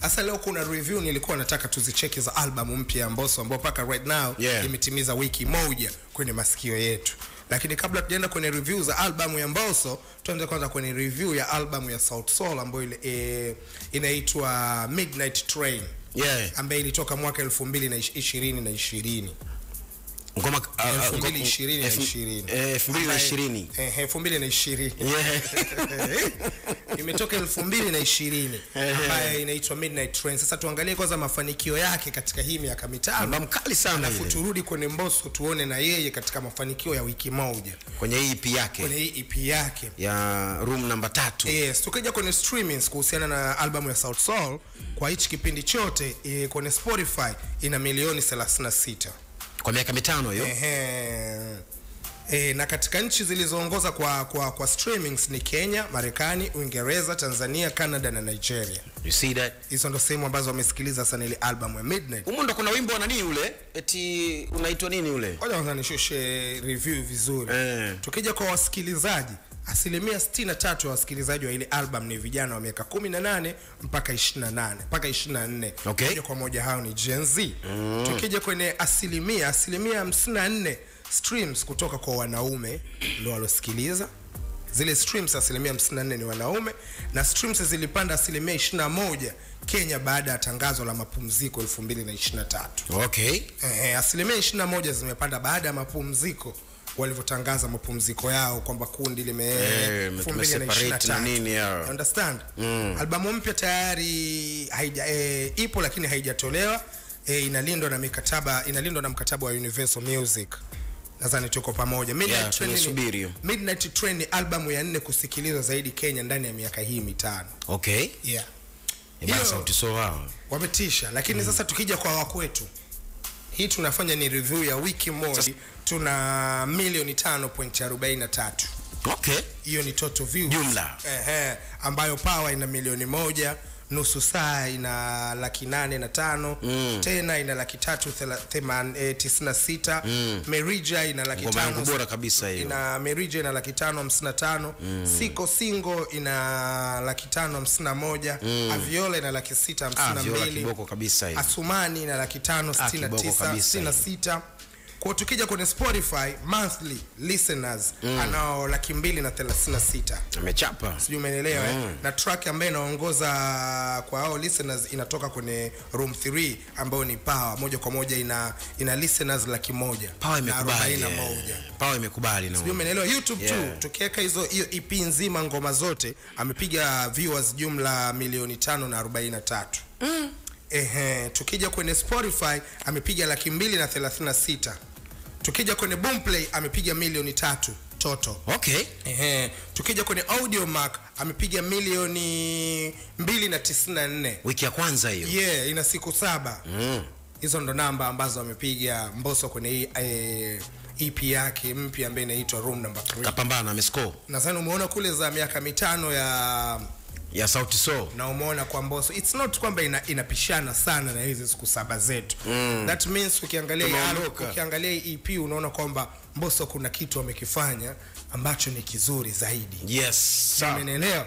Sasa leo kuna review nilikuwa nataka tuzicheki za album mpya ya Mbosso ambayo paka right now imetimiza wiki moja kwenye masikio yetu. Lakini kabla tujaenda kwenye review za album ya Mbosso, tuanze kwanza kwenye review ya album ya Sauti Sol ambayo ile inaitwa Midnight Train. Ambayo ilitoka mwaka 2020. Ngoma 2020 imetoka 2020 ambayo inaitwa Midnight Train. Sasa tuangalie kwanza mafanikio yake katika hii miaka mitano. Mkali sana. Alafu turudi kwenye Mbosso tuone na yeye katika mafanikio ya wiki moja kwenye hii EP yake. Kwenye hii EP yake ya Room number 3. Yes, tukija kwenye streamings kuhusiana na album ya Sauti Sol kwa hichi kipindi chote kwenye Spotify ina milioni 36 kwa miaka mitano hiyo. Na katika nchi zilizoongoza kwa streamings ni Kenya, Marekani, Uingereza, Tanzania, Canada na Nigeria. You see that? Hizo ndo sehemu ambazo wamesikiliza sana ile album ya Midnight. Humo ndo kuna wimbo wa nani ule? Eti unaitwa nini ule? Ngoja kwanza nishushe review vizuri. Tukija kwa wasikilizaji, asilimia 63 ya wasikilizaji wa ile album ni vijana wa miaka 18 mpaka 28 mpaka 24. Okay. Kwa moja hao ni Gen Z. Tukija kwenye asilimia 54 streams kutoka kwa wanaume ndio walosikiliza. Zile streams asilimia 54 ni wanaume, na streams zilipanda asilimia 21 Kenya baada ya tangazo la mapumziko 2023. Okay. Asilimia 21 zimepanda baada ya mapumziko, walivyotangaza mapumziko yao kwamba kundi separate na nini yao. Understand? Albamu mpya tayari ipo lakini haijatolewa. Inalindwa na mkataba wa Universal Music. Nadhani tuko pamoja. Midnight Train ni albamu ya 4 kusikilizwa zaidi Kenya ndani ya miaka hii mitano. Okay. Yeah. Hiyo Sauti Sol wametisha, lakini sasa tukija kwa wakwetu, hii tunafanya ni review ya wiki moja, tuna milioni 5.43. Okay. Hiyo ni total views jumla. Ambayo Power ina milioni 1, Nusu Saa ina 805, Tena ina 396, Merija ina 500 bora kabisa hiyo. Ina Merija ina 555, Siko Singo ina 551, Aviola ina 652, kiboko kabisa hiyo. Asumani ina 569. Kwa tukija kwenye Spotify monthly listeners anao 236. Amechapa. Sijui umeelewa na track ambayo inaongoza kwa hao listeners inatoka kwenye Room 3 ambayo ni Power, moja kwa moja ina listeners 100,000. Power imekubali. Power imekubali na. Sijui umeelewa. YouTube tu tukiweka hiyo EP nzima ngoma zote amepiga viewers jumla milioni 543. Tukija kwenye Spotify amepiga 236. Tukija kwenye Boomplay amepiga milioni 3 total. Okay. Tukija kwenye Audiomack amepiga milioni 294 wiki ya kwanza hiyo. Ina siku 7. Hizo ndo namba ambazo amepiga Mbosso kwenye EP yake mpya ambayo inaitwa Room number 3. Kapambana amescore. Nadhani umeona kule za miaka mitano ya Sauti Sol, na umeona kwa Mbosso it's not kwamba inapishana sana na hizi siku 7 zetu. That means ukiangalia EP unaona kwamba Mbosso kuna kitu amekifanya ambacho ni kizuri zaidi. Yes. Umeelewa?